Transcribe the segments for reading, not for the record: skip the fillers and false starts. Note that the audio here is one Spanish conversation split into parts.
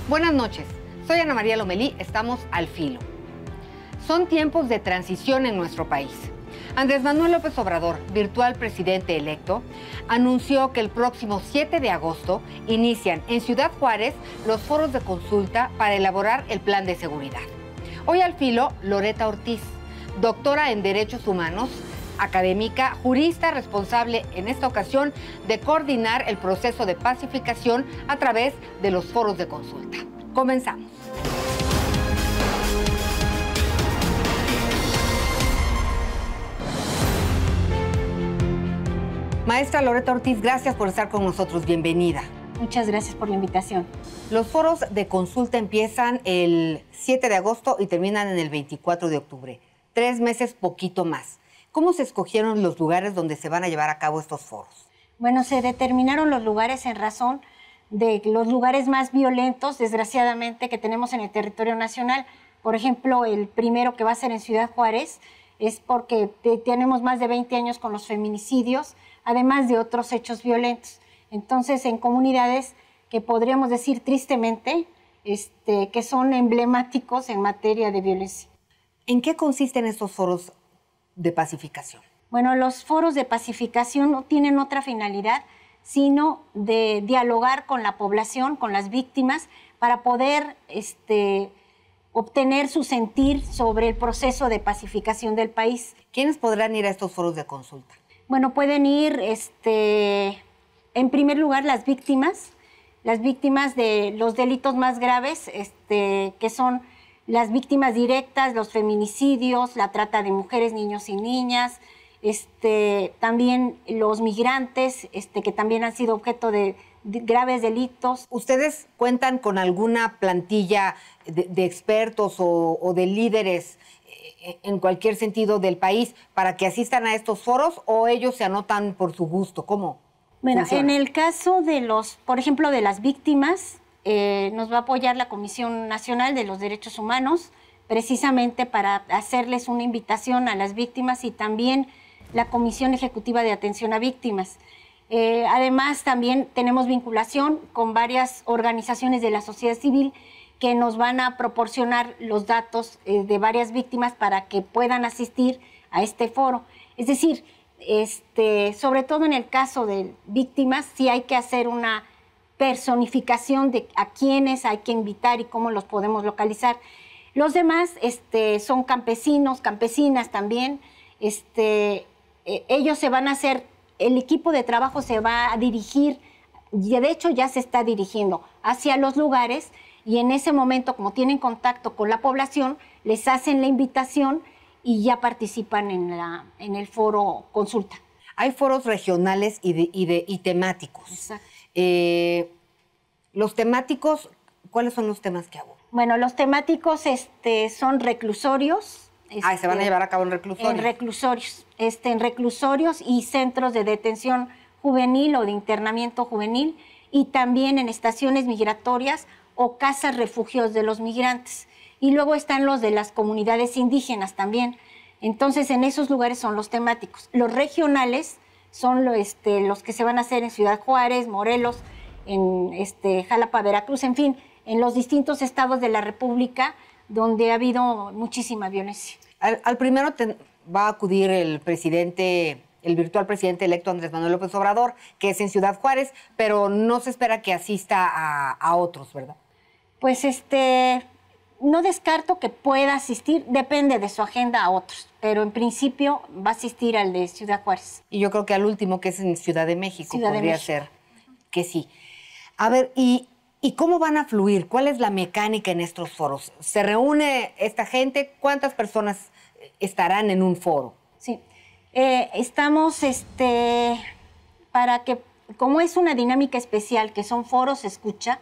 Buenas noches, soy Ana María Lomelí, estamos al filo. Son tiempos de transición en nuestro país. Andrés Manuel López Obrador, virtual presidente electo, anunció que el próximo 7 de agosto inician en Ciudad Juárez los foros de consulta para elaborar el plan de seguridad. Hoy al filo, Loreta Ortiz, doctora en Derechos Humanos, académica, jurista responsable en esta ocasión de coordinar el proceso de pacificación a través de los foros de consulta. Comenzamos. Maestra Loreta Ortiz, gracias por estar con nosotros. Bienvenida. Muchas gracias por la invitación. Los foros de consulta empiezan el 7 de agosto y terminan en el 24 de octubre. 3 meses, poquito más. ¿Cómo se escogieron los lugares donde se van a llevar a cabo estos foros? Bueno, se determinaron los lugares en razón de los lugares más violentos, desgraciadamente, que tenemos en el territorio nacional. Por ejemplo, el primero que va a ser en Ciudad Juárez es porque tenemos más de 20 años con los feminicidios, además de otros hechos violentos. Entonces, en comunidades que podríamos decir tristemente que son emblemáticos en materia de violencia. ¿En qué consisten estos foros de pacificación? Bueno, los foros de pacificación no tienen otra finalidad sino de dialogar con la población, con las víctimas, para poder obtener su sentir sobre el proceso de pacificación del país. ¿Quiénes podrán ir a estos foros de consulta? Bueno, pueden ir, en primer lugar, las víctimas de los delitos más graves, que son las víctimas directas, los feminicidios, la trata de mujeres, niños y niñas, también los migrantes, que también han sido objeto de graves delitos. ¿Ustedes cuentan con alguna plantilla de expertos o de líderes en cualquier sentido del país para que asistan a estos foros o ellos se anotan por su gusto? ¿Cómo Bueno, funciona? En el caso de por ejemplo, de las víctimas, nos va a apoyar la Comisión Nacional de los Derechos Humanos, precisamente para hacerles una invitación a las víctimas, y también la Comisión Ejecutiva de Atención a Víctimas. Además, también tenemos vinculación con varias organizaciones de la sociedad civil que nos van a proporcionar los datos de varias víctimas para que puedan asistir a este foro. Es decir, sobre todo en el caso de víctimas, sí hay que hacer una personificación de a quiénes hay que invitar y cómo los podemos localizar. Los demás son campesinos, campesinas también. Ellos se van a hacer, el equipo de trabajo se va a dirigir, y de hecho ya se está dirigiendo hacia los lugares, y en ese momento, como tienen contacto con la población, les hacen la invitación y ya participan en el foro consulta. Hay foros regionales y temáticos. Exacto. Los temáticos, ¿cuáles son los temas que abordan? Bueno, los temáticos son reclusorios. Se van a llevar a cabo en reclusorios. En reclusorios y centros de detención juvenil o de internamiento juvenil, y también en estaciones migratorias o casas refugios de los migrantes. Y luego están los de las comunidades indígenas también. Entonces, en esos lugares son los temáticos. Los regionales son los que se van a hacer en Ciudad Juárez, Morelos, en Jalapa, Veracruz, en fin, en los distintos estados de la República donde ha habido muchísima violencia. Al primero va a acudir el virtual presidente electo Andrés Manuel López Obrador, que es en Ciudad Juárez, pero no se espera que asista a otros, ¿verdad? Pues no descarto que pueda asistir, depende de su agenda, a otros, pero en principio va a asistir al de Ciudad Juárez. Y yo creo que al último, que es en Ciudad de México, podría ser que sí. A ver, ¿y cómo van a fluir? ¿Cuál es la mecánica en estos foros? ¿Se reúne esta gente? ¿Cuántas personas estarán en un foro? Sí, estamos para que, como es una dinámica especial, que son foros escucha,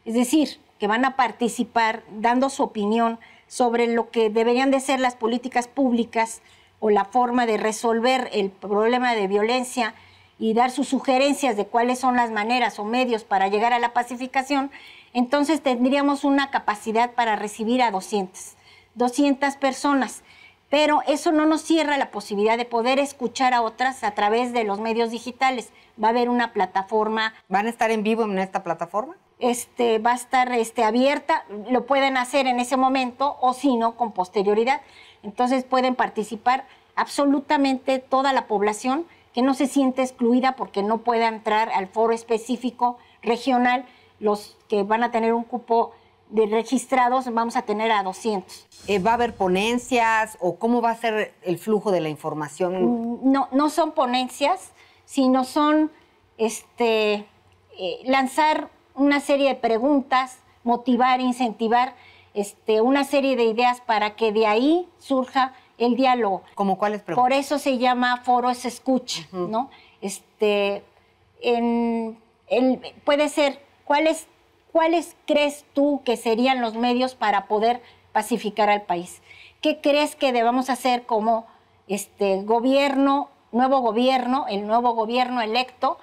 es decir, que van a participar dando su opinión sobre lo que deberían de ser las políticas públicas o la forma de resolver el problema de violencia, y dar sus sugerencias de cuáles son las maneras o medios para llegar a la pacificación. Entonces tendríamos una capacidad para recibir a 200 personas. Pero eso no nos cierra la posibilidad de poder escuchar a otras a través de los medios digitales. Va a haber una plataforma. ¿Van a estar en vivo en esta plataforma? va a estar abierta, lo pueden hacer en ese momento o si no, con posterioridad. Entonces pueden participar absolutamente toda la población que no se siente excluida porque no pueda entrar al foro específico regional. Los que van a tener un cupo de registrados vamos a tener a 200. ¿Va a haber ponencias o cómo va a ser el flujo de la información? No son ponencias, sino son lanzar una serie de preguntas, motivar, incentivar una serie de ideas para que de ahí surja el diálogo. ¿Cómo cuáles preguntas? Por eso se llama Foro es Escucha, ¿no? Puede ser, ¿cuáles crees tú que serían los medios para poder pacificar al país? ¿Qué crees que debamos hacer como gobierno, el nuevo gobierno electo?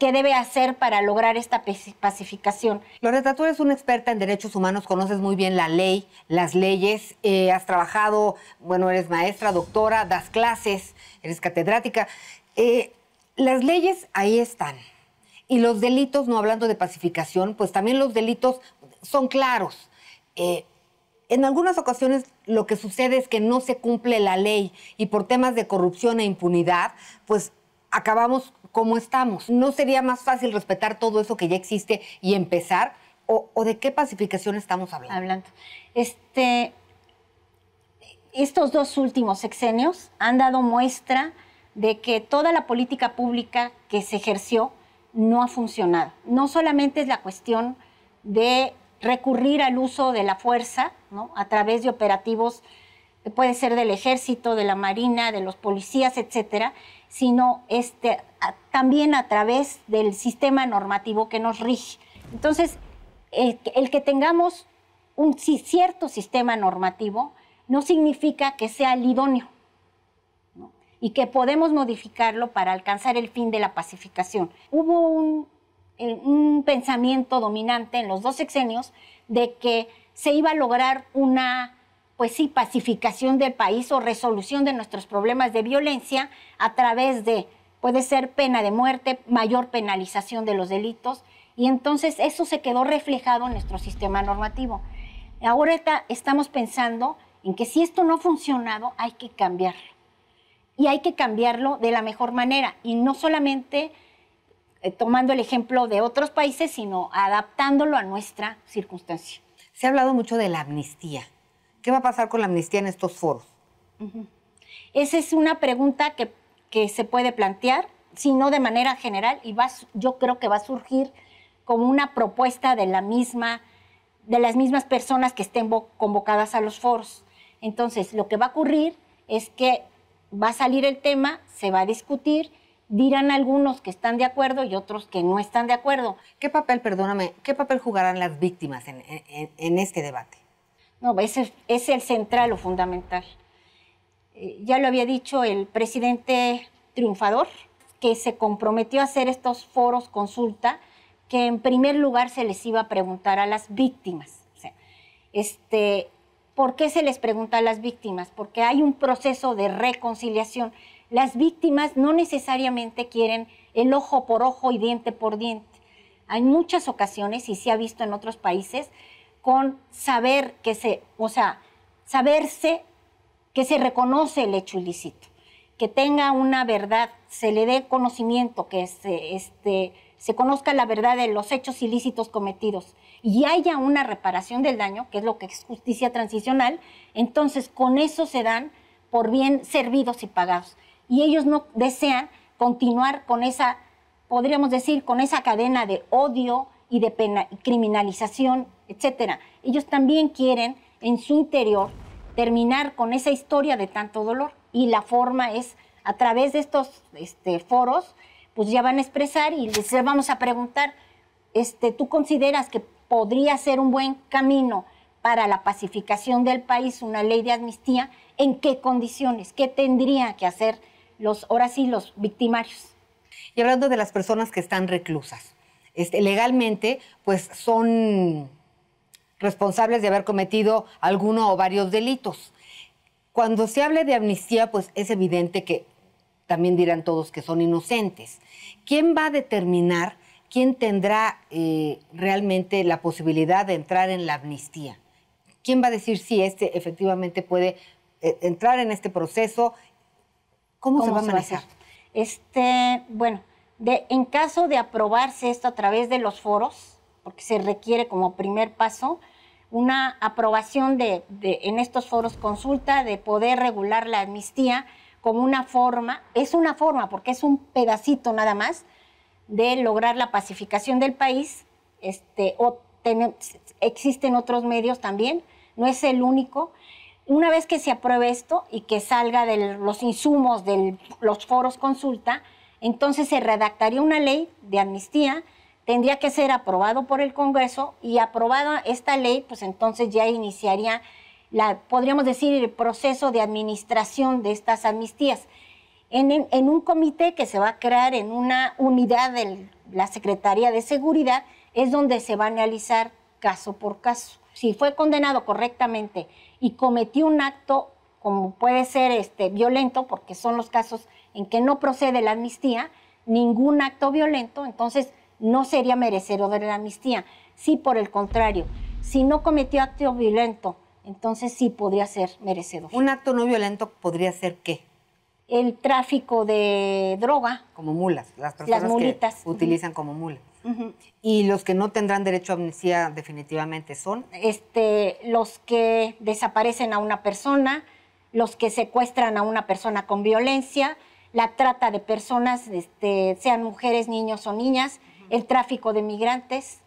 ¿Qué debe hacer para lograr esta pacificación? Loretta, tú eres una experta en derechos humanos, conoces muy bien la ley, las leyes, has trabajado, bueno, eres maestra, doctora, das clases, eres catedrática. Las leyes ahí están. Y los delitos, no hablando de pacificación, pues también los delitos son claros. En algunas ocasiones lo que sucede es que no se cumple la ley y por temas de corrupción e impunidad, pues acabamos como estamos. ¿No sería más fácil respetar todo eso que ya existe y empezar? ¿O de qué pacificación estamos hablando? Estos 2 últimos sexenios han dado muestra de que toda la política pública que se ejerció no ha funcionado. No solamente es la cuestión de recurrir al uso de la fuerza, ¿no?, a través de operativos, puede ser del ejército, de la marina, de los policías, etcétera, sino también a través del sistema normativo que nos rige. Entonces, el que tengamos un cierto sistema normativo no significa que sea el idóneo, ¿no?, y que podemos modificarlo para alcanzar el fin de la pacificación. Hubo un pensamiento dominante en los 2 sexenios de que se iba a lograr una pacificación del país o resolución de nuestros problemas de violencia a través de, puede ser pena de muerte, mayor penalización de los delitos, y entonces eso se quedó reflejado en nuestro sistema normativo. Ahora estamos pensando en que si esto no ha funcionado, hay que cambiarlo. Y hay que cambiarlo de la mejor manera, y no solamente tomando el ejemplo de otros países, sino adaptándolo a nuestra circunstancia. Se ha hablado mucho de la amnistía. ¿Qué va a pasar con la amnistía en estos foros? Esa es una pregunta que se puede plantear, si no de manera general, y yo creo que va a surgir como una propuesta de las mismas personas que estén convocadas a los foros. Entonces, lo que va a ocurrir es que va a salir el tema, se va a discutir, dirán algunos que están de acuerdo y otros que no están de acuerdo. ¿Qué papel jugarán las víctimas en este debate? No, ese es el central o fundamental. Ya lo había dicho el presidente triunfador, que se comprometió a hacer estos foros consulta, que en primer lugar se les iba a preguntar a las víctimas. O sea, ¿por qué se les pregunta a las víctimas? Porque hay un proceso de reconciliación. Las víctimas no necesariamente quieren el ojo por ojo y diente por diente. Hay muchas ocasiones, y se ha visto en otros países, con saberse que se reconoce el hecho ilícito, que tenga una verdad, se le dé conocimiento, que se conozca la verdad de los hechos ilícitos cometidos y haya una reparación del daño, que es lo que es justicia transicional. Entonces con eso se dan por bien servidos y pagados. Y ellos no desean continuar con esa, podríamos decir, con esa cadena de odio y de criminalización, etcétera. Ellos también quieren en su interior terminar con esa historia de tanto dolor, y la forma es a través de estos foros, pues ya van a expresar y les vamos a preguntar, ¿tú consideras que podría ser un buen camino para la pacificación del país una ley de amnistía? ¿En qué condiciones? ¿Qué tendrían que hacer los victimarios? Y hablando de las personas que están reclusas, legalmente, pues son responsables de haber cometido alguno o varios delitos. Cuando se hable de amnistía, pues es evidente que también dirán todos que son inocentes. ¿Quién va a determinar ¿quién tendrá realmente la posibilidad de entrar en la amnistía? ¿Quién va a decir si efectivamente puede entrar en este proceso? ¿Cómo se va a manejar? Bueno, en caso de aprobarse esto a través de los foros, porque se requiere como primer paso una aprobación en estos foros consulta de poder regular la amnistía como una forma, porque es un pedacito nada más de lograr la pacificación del país, existen otros medios también, no es el único. Una vez que se apruebe esto y que salga de los insumos de los foros consulta, entonces se redactaría una ley de amnistía, tendría que ser aprobado por el Congreso y aprobada esta ley, pues entonces ya iniciaría, podríamos decir, el proceso de administración de estas amnistías. En un comité que se va a crear en una unidad de la Secretaría de Seguridad, es donde se va a analizar caso por caso. Si fue condenado correctamente y cometió un acto, como puede ser violento, porque son los casos en que no procede la amnistía, ningún acto violento, entonces no sería merecedor de la amnistía. Sí, por el contrario, si no cometió acto violento, entonces sí podría ser merecedor. ¿Un acto no violento podría ser qué? El tráfico de droga. Como mulas, las personas que utilizan como mulas. ¿Y los que no tendrán derecho a amnistía definitivamente son? Los que desaparecen a una persona, los que secuestran a una persona con violencia, la trata de personas, sean mujeres, niños o niñas, el tráfico de migrantes.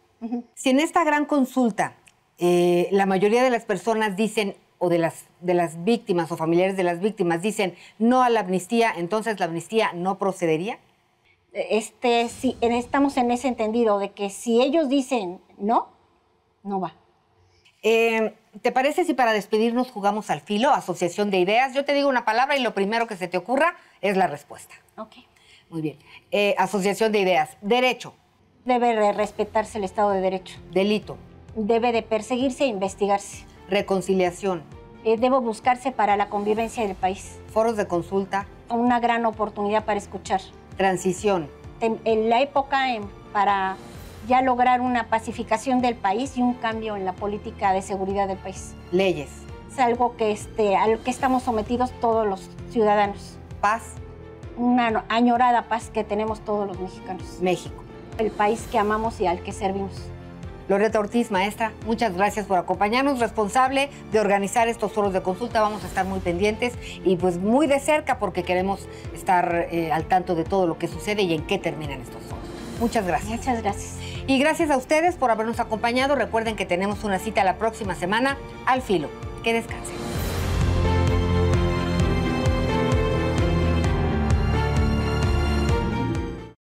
Si en esta gran consulta la mayoría de las personas dicen, o de las víctimas o familiares de las víctimas dicen no a la amnistía, entonces la amnistía no procedería. Sí, estamos en ese entendido de que si ellos dicen no, no va. ¿Te parece si para despedirnos jugamos al filo, asociación de ideas? Yo te digo una palabra y lo primero que se te ocurra es la respuesta. Ok. Muy bien. Asociación de ideas. Derecho. Debe de respetarse el Estado de Derecho. Delito. Debe de perseguirse e investigarse. Reconciliación. Debe buscarse para la convivencia del país. Foros de consulta. Una gran oportunidad para escuchar. Transición. En la época para ya lograr una pacificación del país y un cambio en la política de seguridad del país. Leyes. Es algo que a lo que estamos sometidos todos los ciudadanos. Paz. Una añorada paz que tenemos todos los mexicanos. México. El país que amamos y al que servimos. Loreta Ortiz, maestra, muchas gracias por acompañarnos, responsable de organizar estos foros de consulta. Vamos a estar muy pendientes y pues muy de cerca porque queremos estar al tanto de todo lo que sucede y en qué terminan estos foros. Muchas gracias. Muchas gracias. Y gracias a ustedes por habernos acompañado. Recuerden que tenemos una cita la próxima semana al filo. Que descansen.